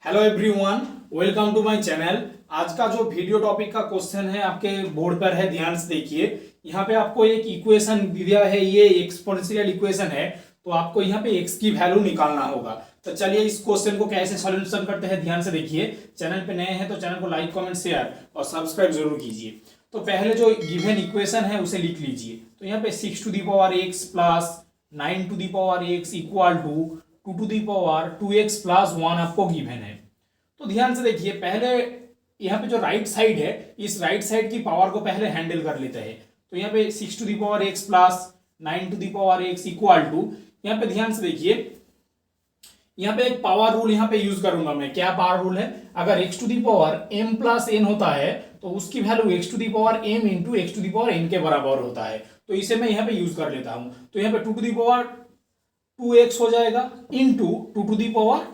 Hello everyone, welcome to my channel. आज का जो वीडियो टॉपिक का क्वेश्चन है आपके बोर्ड पर है, ध्यान से देखिए। यहाँ पे आपको एक इक्वेशन दिया है, ये एक्सपोनेंशियल इक्वेशन है, तो आपको यहाँ पे x की वैल्यू निकालना होगा। तो चलिए इस क्वेश्चन को कैसे सॉल्यूशन करते हैं, ध्यान से देखिए। चैनल पे नए हैं तो चैनल को लाइक, कमेंट, शेयर और सब्सक्राइब जरूर कीजिए। तो पहले जो गिवन इक्वेशन है उसे लिख लीजिए। तो यहाँ पे 6 to the power x plus 9 to the power x equal to 2 to the power 2x plus 1 आपको गिवन है। तो ध्यान से देखिए, पहले यहाँ पे जो राइट साइड है, इस राइट साइड की पावर को पहले हैंडल कर लेते हैं। तो यहाँ पे 6 to the power x plus 9 to the power x equal to, यहाँ पे ध्यान से देखिए, यहाँ पे एक पावर रूल यहाँ पे यूज करूंगा मैं। क्या पावर रूल है? अगर x to the power m plus n होता है तो उसकी value x to the power m into x to the power n के बराबर होता है। तो इसे मैं यहाँ पे यूज कर लेता हूं। तो यहाँ पे 2 टू दी पावर 2x हो जाएगा इंटू 2 टू दी पावर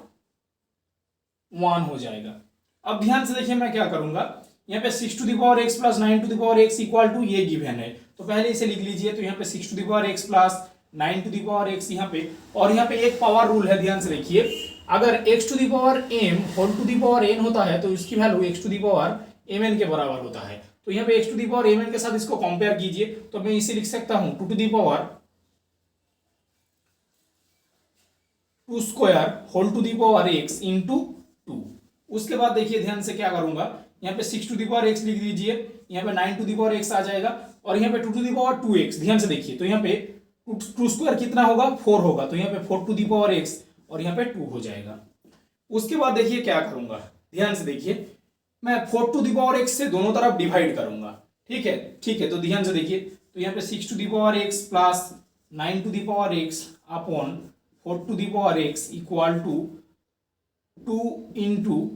1 हो जाएगा। अब ध्यान से देखिए, मैं क्या करूंगा, यहाँ पे 6 to the power x plus 9 to the power x equal to ये गिवन है, तो पहले इसे लिख लीजिए। तो यहाँ पे 6 to the power x plus 9 to the power x यहाँ पे, और यहाँ पे एक पावर रूल है, ध्यान से देखिए। अगर x to the power m whole to the power n होता है तो इसकी value x to the power mn के बराबर होता है। तो यहाँ पे x to the power mn के साथ इसको कंपेयर कीजिए, तो मैं इसे लिख सकता हूँ 2 to the power 2 square whole to the power x into 2। उसके बाद देखिए, ध्यान से क्या करूंगा, यहाँ पे 6 टू दी पावर x लिख दीजिए, यहाँ पे 9 टू दी पावर x आ जाएगा, और यहाँ पे 2 टू दी पावर 2x। ध्यान से देखिए, तो यहाँ पे 2 स्क्वायर कितना होगा, 4 होगा, तो यहाँ पे 4 टू दी पावर x और यहाँ पे 2 हो जाएगा। उसके बाद देखिए क्या करूंगा, ध्यान से देखिए, मैं 4 टू दी पावर x से दोनों तरफ डिवाइड करूंगा। ठीक है, ठीक है। तो ध्यान से देखिए, तो यहाँ पे 6 to the power x plus 9 to the power x upon 4 to the power x equal to 2 into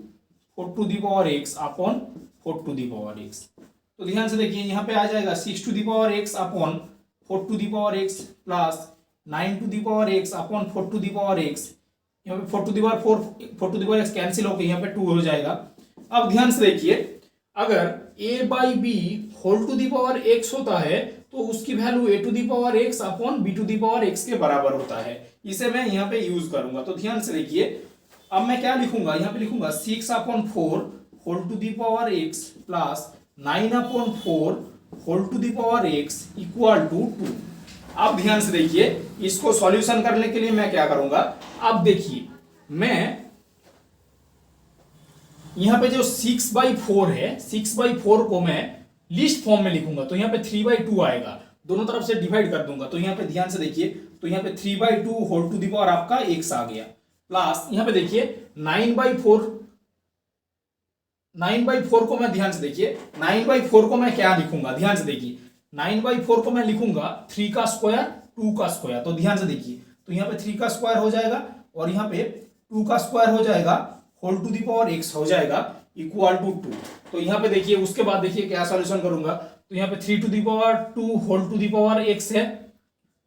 4 to the power x upon 4 to the power x। तो ध्यान से देखिए, यहाँ पे आ जाएगा 6 to the power x upon 4 to the power x plus 9 to the power x upon 4 to the power x। यहाँ पे 4 to the power 4 to the power x cancel होकर यहाँ पे 2 हो जाएगा। अब ध्यान से देखिए, अगर a by B whole to the power x होता है तो उसकी value a to the power x upon b to the power x के बराबर होता है। इसे मैं यहाँ पे यूज करूंगा। तो ध्यान से देखिए, अब मैं क्या लिखूंगा, यहाँ पे लिखूंगा 6 upon 4 whole to the power x plus 9 upon 4 whole to the power x equal to 2। अब ध्यान से देखिए, इसको सॉल्यूशन करने के लिए मैं क्या करूंगा, अब देखिए, मैं यहाँ पे जो 6/4 है, 6/4 को मैं लिस्ट फॉर्म में लिखूंगा। तो यहाँ पे 3/2 आएगा, दोनों तरफ से डिवाइड कर दूंगा। तो यहाँ पे ध्यान से देखिए, तो यहाँ पे 3/2 होल टू दी पावर आपका x आ गया, प्लस यहाँ पे देखिए 9/4 को मैं, ध्यान से देखिए, 9/4 को मैं क्या लिखूंगा, ध्यान से देखिए, 9/4 को मैं लिखूंगा 3 का स्क्वायर 2 का स्क्वायर। तो ध्यान से देखिए, तो यहाँ पे 3 का स्क्वायर हो जाएगा और यहाँ पे 2 का स्क्वायर हो जाएगा, whole to the power x हो जाएगा इक्वल टू 2। तो यहाँ पे देखिए, उसके बाद देखिए क्या सॉल्यूशन करूंगा। तो यहाँ पे 3 to the power 2 whole to the power x है,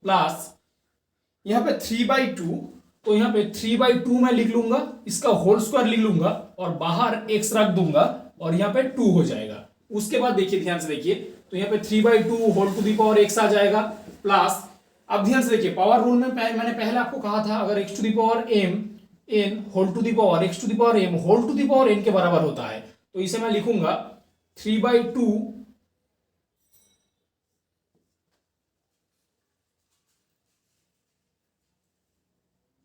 प्लस यहाँ पे 3/2, तो यहाँ पे 3/2 मैं लिख लूंगा, इसका होल स्क्वायर लिख लूंगा और बाहर x रख दूंगा और यहाँ पे 2 हो जाएगा। उसके बाद देखिए, ध्यान से देखिए, तो यहाँ पे 3/2 whole to the power x आ जाएगा, प्लस अब ध्यान से देखिए, पावर रूल में मैंने पहले आपको कहा था, अगर x to the power m n whole to the power x to the power m whole to the power n के बराबर होता है, तो इसे मैं लिखूंगा 3/2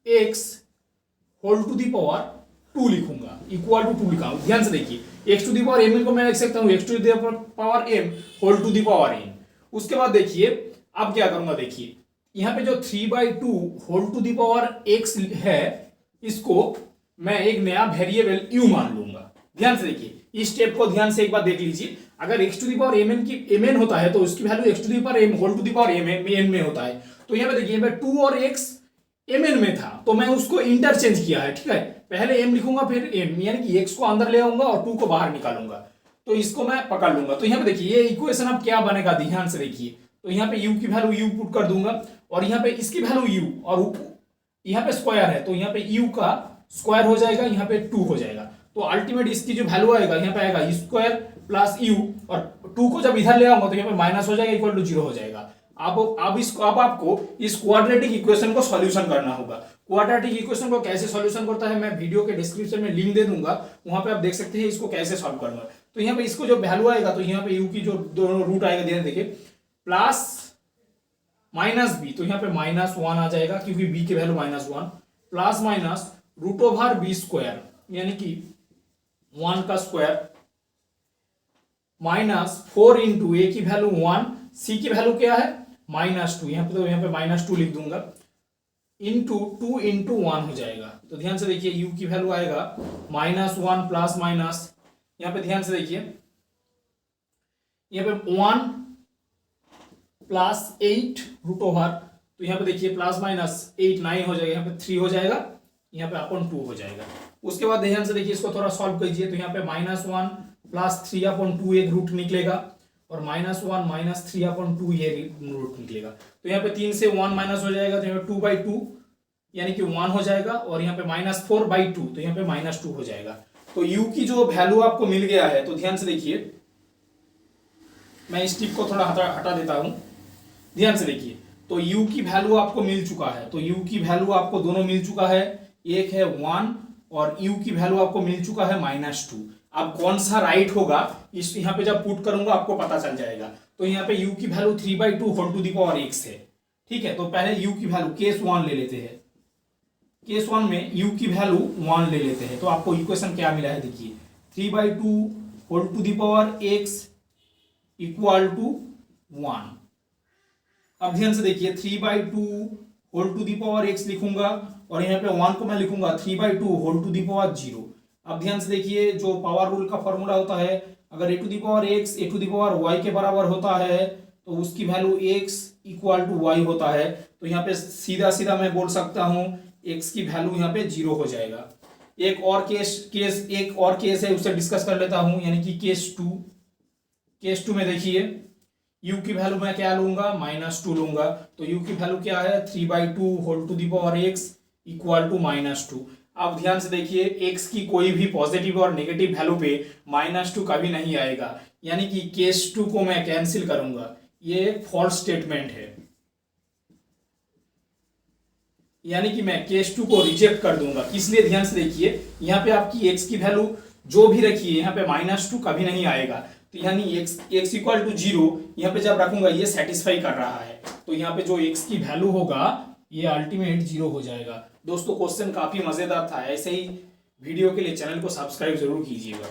x whole to the power 2 लिखूंगा, इक्वल टू 2 लिखा हूं। ध्यान से देखिए, x to the power m को मैं लिख सकता हूं x to the power m whole to the power n। उसके बाद देखिए, अब क्या करूंगा, देखिए यहाँ पे जो 3/2 whole to the power x है, इसको मैं एक नया वेरिएबल u मान लूंगा। ध्यान से देखिए, इस स्टेप को ध्यान से एक बार देख लीजिए। अगर x to the power mn होता है तो उसकी value x to the power m whole to the power n में होता है। तो यहाँ पे देखिए, मैं 2 और x mn में था तो मैं उसको इंटरचेंज किया है। ठीक है, पहले m लिखूंगा फिर m, यानी कि x को अंदर ले आऊंगा और 2 को बाहर निकालूंगा, तो इसको मैं पकड़ लूंगा। तो यहाँ पे देखिए, ये इक्वेशन अब क्या बनेगा, ध्यान से देखिए, तो यहाँ पे u की वैल्यू u पुट कर दूंगा और यहाँ पे इसकी वैल्यू u, और यहाँ पे स्क्वायर है तो यहाँ पे u का स्क्वायर हो जाएगा, यहाँ पे 2 हो जाएगा। तो अल्टीमेट इसकी जो वैल्यू आएगा, यहाँ पे आएगा स्क्वायर प्लस u, और 2 को जब इधर ले आऊंगा तो यहाँ पे माइनस हो जाएगा, इक्वल टू 0 हो जाएगा। अब आपको इस क्वाड्रेटिक इक्वेशन को सॉल्यूशन करना होगा। क्वाड्रेटिक इक्वेशन को कैसे सॉल्यूशन करता है मैं वीडियो के डिस्क्रिप्शन में लिंक दे दूंगा, वहां पे आप देख सकते हैं इसको कैसे सॉल्व करना है। तो यहाँ पे इसको जो वैल्यू आएगा, तो यहाँ पे यू की जो दोनों रूट आएगा, ध्यान देखिए, प्लस माइनस बी, तो यहाँ पे -1 आ जाएगा क्योंकि बी की value -1, plus minus root over B square यानी कि 1 का स्क्वायर, -4 इंटू ए की वैल्यू 1, सी की वैल्यू क्या है -2, यहाँ पे तो यहाँ पे -2 लिख दूंगा, इंटू 2 इंटू 1 हो जाएगा। तो ध्यान से देखिए u की वैल्यू आएगा -1 प्लस माइनस, यहाँ पे ध्यान से देखिए, यहाँ पे 1 प्लस 8 रूट ओवर, तो यहाँ पे देखिए प्लस माइनस 8 9 हो जाएगा, यहाँ पे 3 हो जाएगा, यहाँ पे अपन 2 हो जाएगा। उसके बाद ध्यान से देखिए इसको थोड़ा सॉल्व कीजिए, तो यहाँ पे -1 प्लस 3/2 एक रूट निकलेगा और -1 -3/2 ये रूट निकलेगा। तो यहाँ पे 3 से 1 माइनस हो जाएगा, तो यहाँ पे 2/2 यानी कि 1 हो जाएगा, और यहाँ पे -4/2 तो यहाँ पे -2 हो जाएगा। तो u की जो वैल्यू आपको मिल गया है, तो ध्यान से देखिए, मैं इस टिप को थोड़ा हटा देता हूं, ध्यान से देखिए, तो u की वैल्यू आपको मिल चुका है, तो u की वैल्यू आपको दोनों मिल चुका है, एक है 1 और u की वैल्यू आपको मिल चुका है -2। अब कौन सा राइट होगा इस यहाँ पे जब पुट करूंगा आपको पता चल जाएगा। तो यहाँ पे u की value 3/2 whole to the power x है, ठीक है। तो पहले u की वैल्यू केस 1 ले लेते हैं, केस 1 में u की वैल्यू 1 ले लेते हैं, तो आपको इक्वेशन क्या मिला है देखिए, 3/2 whole to the power x equal to 1। अब ध्यान से देखिए 3/2 whole to the power x लिखूंगा और यहाँ पे 1 को मैं लिखूंगा 3/2 होल टू द पावर 0। अब ध्यान से देखिए जो पावर रूल का फॉर्मूला होता है, अगर a to the power x a to the power y के बराबर होता है तो उसकी value x equal to y होता है। तो यहाँ पे सीधा सीधा मैं बोल सकता हूँ x की वैल्यू यहाँ पे 0 हो जाएगा। एक और केस है, उसे डिस्कस कर लेता हूँ, यानी कि केस 2 में देखिए u की वैल्यू मैं क्या लूंगा -2 लूंगा, तो u की वैल्यू क्या है 3/2 whole to the power x equal to -2। अब ध्यान से देखिए x की कोई भी पॉजिटिव और नेगेटिव वैल्यू पे -2 कभी नहीं आएगा, यानी कि केस 2 को मैं कैंसिल करूंगा, ये फॉल्स स्टेटमेंट है, यानी कि मैं केस 2 को रिजेक्ट कर दूंगा। इसलिए ध्यान से देखिए यहाँ पे आपकी x की वैल्यू जो भी रखिए यहाँ पे -2 कभी नहीं आएगा, तो यानी x इक्वल टू 0 यहाँ पे जब रखूंगा ये सेटिस्फाई कर रहा है, तो यहाँ पे जो x की वैल्यू होगा ये अल्टीमेट 0 हो जाएगा। दोस्तों क्वेश्चन काफी मजेदार था, ऐसे ही वीडियो के लिए चैनल को सब्सक्राइब जरूर कीजिएगा।